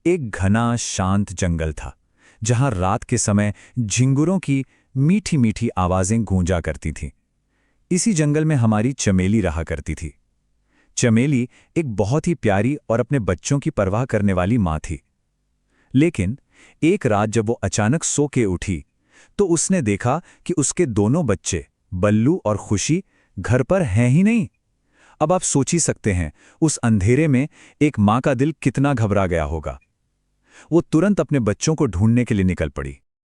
एक घना शांत जंगल था, जहां रात के समय झिंगुरों की मीठी मीठी आवाजें गूंजा करती थीं। इसी जंगल में हमारी चमेली रहा करती थी। चमेली एक बहुत ही प्यारी और अपने बच्चों की परवाह करने वाली माँ थी। लेकिन एक रात जब वो अचानक सो के उठी, तो उसने देखा कि उसके दोनों बच्चे, बल्लू और खुशी, घर पर हैं ही नहीं। अब आप सोच ही सकते हैं, उस अंधेरे में एक माँ का दिल कितना घबरा गया होगा। वो तुरंत अपने बच्चों को ढूंढने के लिए निकल पड़ी।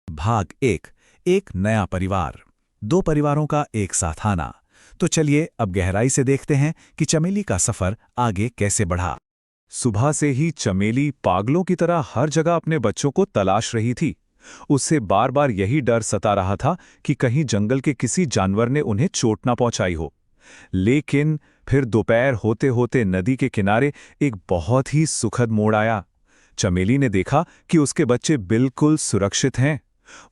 भाग एक नया परिवार। दो परिवारों का एक साथ आना। तो चलिए अब गहराई से देखते हैं कि चमेली का सफर आगे कैसे बढ़ा। सुबह से ही चमेली पागलों की तरह हर जगह अपने बच्चों को तलाश रही थी। उससे बार बार यही डर सता रहा था कि कहीं जंगल के किसी जानवर ने उन्हें चोट ना पहुंचाई हो। लेकिन फिर दोपहर होते होते नदी के किनारे एक बहुत ही सुखद मोड़ आया। चमेली ने देखा कि उसके बच्चे बिल्कुल सुरक्षित हैं।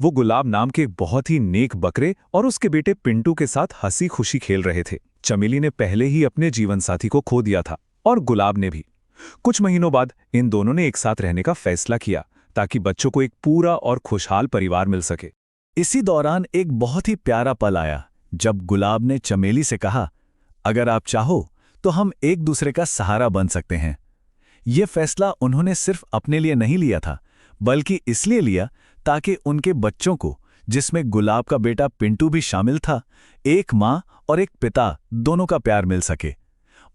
वो गुलाब नाम के एक बहुत ही नेक बकरे और उसके बेटे पिंटू के साथ हंसी खुशी खेल रहे थे। चमेली ने पहले ही अपने जीवनसाथी को खो दिया था, और गुलाब ने भी। कुछ महीनों बाद इन दोनों ने एक साथ रहने का फैसला किया, ताकि बच्चों को एक पूरा और खुशहाल परिवार मिल सके। इसी दौरान एक बहुत ही प्यारा पल आया, जब गुलाब ने चमेली से कहा, अगर आप चाहो तो हम एक दूसरे का सहारा बन सकते हैं। ये फैसला उन्होंने सिर्फ अपने लिए नहीं लिया था, बल्कि इसलिए लिया ताकि उनके बच्चों को, जिसमें गुलाब का बेटा पिंटू भी शामिल था, एक माँ और एक पिता दोनों का प्यार मिल सके।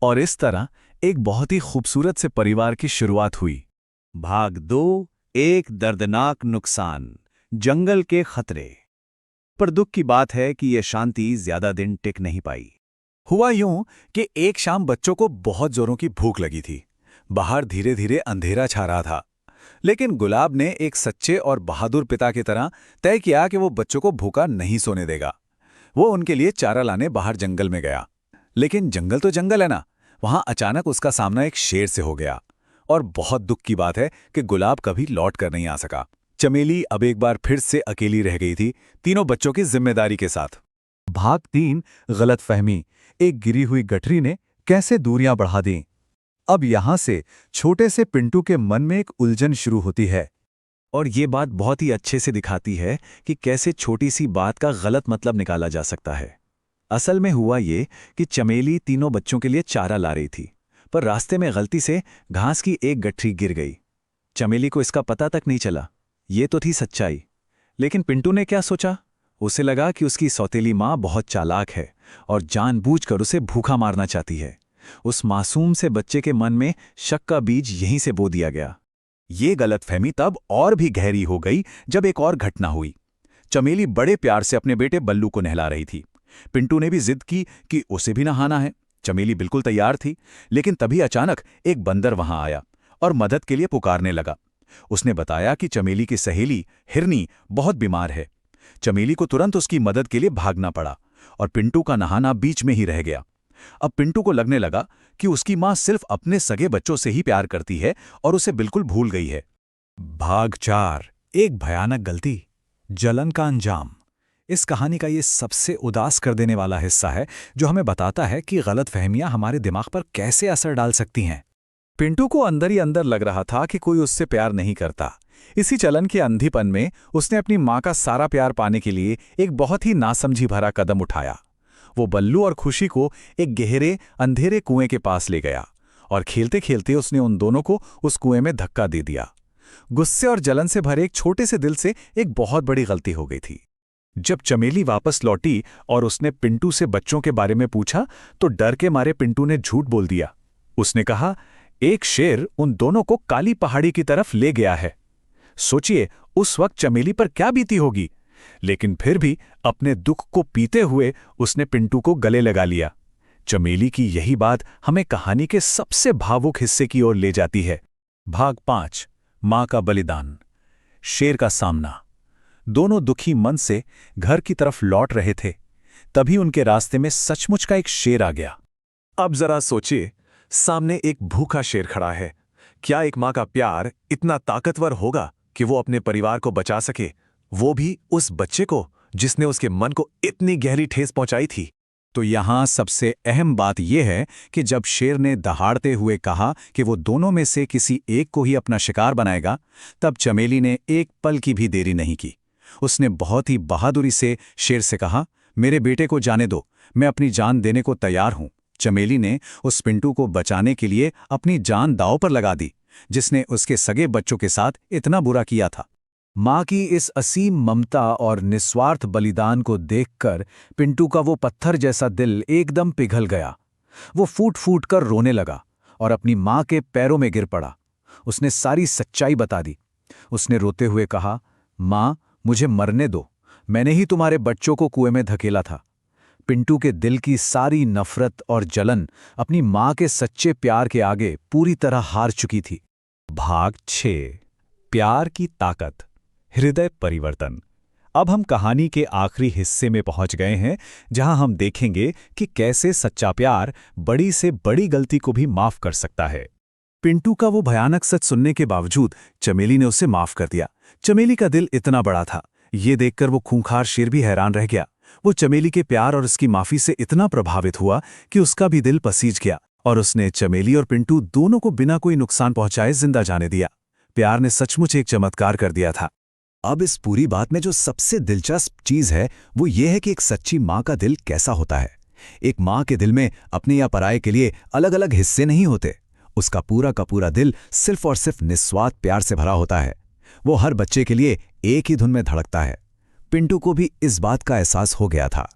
और इस तरह एक बहुत ही खूबसूरत से परिवार की शुरुआत हुई। भाग 2 एक दर्दनाक नुकसान, जंगल के खतरे। पर दुख की बात है कि यह शांति ज्यादा दिन टिक नहीं पाई। हुआ यूं कि एक शाम बच्चों को बहुत जोरों की भूख लगी थी। बाहर धीरे धीरे अंधेरा छा रहा था, लेकिन गुलाब ने एक सच्चे और बहादुर पिता की तरह तय किया कि वो बच्चों को भूखा नहीं सोने देगा। वो उनके लिए चारा लाने बाहर जंगल में गया। लेकिन जंगल तो जंगल है ना, वहां अचानक उसका सामना एक शेर से हो गया। और बहुत दुख की बात है कि गुलाब कभी लौट कर नहीं आ सका। चमेली अब एक बार फिर से अकेली रह गई थी, तीनों बच्चों की जिम्मेदारी के साथ। भाग 3 गलतफहमी। एक गिरी हुई गठरी ने कैसे दूरियां बढ़ा दी। अब यहां से छोटे से पिंटू के मन में एक उलझन शुरू होती है। और ये बात बहुत ही अच्छे से दिखाती है कि कैसे छोटी सी बात का गलत मतलब निकाला जा सकता है। असल में हुआ ये कि चमेली तीनों बच्चों के लिए चारा ला रही थी, पर रास्ते में गलती से घास की एक गठरी गिर गई। चमेली को इसका पता तक नहीं चला। ये तो थी सच्चाई। लेकिन पिंटू ने क्या सोचा? उसे लगा कि उसकी सौतेली माँ बहुत चालाक है और जानबूझकर उसे भूखा मारना चाहती है। उस मासूम से बच्चे के मन में शक का बीज यहीं से बो दिया गया। ये गलतफहमी तब और भी गहरी हो गई जब एक और घटना हुई। चमेली बड़े प्यार से अपने बेटे बल्लू को नहला रही थी। पिंटू ने भी जिद की कि उसे भी नहाना है। चमेली बिल्कुल तैयार थी, लेकिन तभी अचानक एक बंदर वहां आया और मदद के लिए पुकारने लगा। उसने बताया कि चमेली की सहेली हिरनी बहुत बीमार है। चमेली को तुरंत उसकी मदद के लिए भागना पड़ा और पिंटू का नहाना बीच में ही रह गया। अब पिंटू को लगने लगा कि उसकी मां सिर्फ अपने सगे बच्चों से ही प्यार करती है और उसे बिल्कुल भूल गई है। भाग 4 एक भयानक गलती, जलन का अंजाम। इस कहानी का ये सबसे उदास कर देने वाला हिस्सा है, जो हमें बताता है कि गलतफहमियां हमारे दिमाग पर कैसे असर डाल सकती हैं। पिंटू को अंदर ही अंदर लग रहा था कि कोई उससे प्यार नहीं करता। इसी चलन के अंधीपन में उसने अपनी मां का सारा प्यार पाने के लिए एक बहुत ही नासमझी भरा कदम उठाया। वो बल्लू और खुशी को एक गहरे अंधेरे कुएं के पास ले गया और खेलते खेलते उसने उन दोनों को उस कुएं में धक्का दे दिया। गुस्से और जलन से भरे एक छोटे से दिल से एक बहुत बड़ी गलती हो गई थी। जब चमेली वापस लौटी और उसने पिंटू से बच्चों के बारे में पूछा, तो डर के मारे पिंटू ने झूठ बोल दिया। उसने कहा, एक शेर उन दोनों को काली पहाड़ी की तरफ ले गया है। सोचिए उस वक्त चमेली पर क्या बीती होगी। लेकिन फिर भी अपने दुख को पीते हुए उसने पिंटू को गले लगा लिया। चमेली की यही बात हमें कहानी के सबसे भावुक हिस्से की ओर ले जाती है। भाग 5 मां का बलिदान, शेर का सामना। दोनों दुखी मन से घर की तरफ लौट रहे थे, तभी उनके रास्ते में सचमुच का एक शेर आ गया। अब जरा सोचिए, सामने एक भूखा शेर खड़ा है। क्या एक मां का प्यार इतना ताकतवर होगा कि वो अपने परिवार को बचा सके, वो भी उस बच्चे को जिसने उसके मन को इतनी गहरी ठेस पहुंचाई थी? तो यहाँ सबसे अहम बात यह है कि जब शेर ने दहाड़ते हुए कहा कि वो दोनों में से किसी एक को ही अपना शिकार बनाएगा, तब चमेली ने एक पल की भी देरी नहीं की। उसने बहुत ही बहादुरी से शेर से कहा, मेरे बेटे को जाने दो, मैं अपनी जान देने को तैयार हूं। चमेली ने उस पिंटू को बचाने के लिए अपनी जान दांव पर लगा दी, जिसने उसके सगे बच्चों के साथ इतना बुरा किया था। माँ की इस असीम ममता और निस्वार्थ बलिदान को देखकर पिंटू का वो पत्थर जैसा दिल एकदम पिघल गया। वो फूट फूट कर रोने लगा और अपनी माँ के पैरों में गिर पड़ा। उसने सारी सच्चाई बता दी। उसने रोते हुए कहा, माँ, मुझे मरने दो, मैंने ही तुम्हारे बच्चों को कुएं में धकेला था। पिंटू के दिल की सारी नफरत और जलन अपनी माँ के सच्चे प्यार के आगे पूरी तरह हार चुकी थी। भाग 6, प्यार की ताकत, हृदय परिवर्तन। अब हम कहानी के आखिरी हिस्से में पहुंच गए हैं, जहां हम देखेंगे कि कैसे सच्चा प्यार बड़ी से बड़ी गलती को भी माफ कर सकता है। पिंटू का वो भयानक सच सुनने के बावजूद चमेली ने उसे माफ कर दिया। चमेली का दिल इतना बड़ा था, ये देखकर वो खूंखार शेर भी हैरान रह गया। वो चमेली के प्यार और उसकी माफी से इतना प्रभावित हुआ कि उसका भी दिल पसीज गया और उसने चमेली और पिंटू दोनों को बिना कोई नुकसान पहुंचाए जिंदा जाने दिया। प्यार ने सचमुच एक चमत्कार कर दिया था। अब इस पूरी बात में जो सबसे दिलचस्प चीज है वो ये है कि एक सच्ची माँ का दिल कैसा होता है। एक माँ के दिल में अपने या पराये के लिए अलग अलग हिस्से नहीं होते। उसका पूरा का पूरा दिल सिर्फ और सिर्फ निस्वार्थ प्यार से भरा होता है। वो हर बच्चे के लिए एक ही धुन में धड़कता है। पिंटू को भी इस बात का एहसास हो गया था।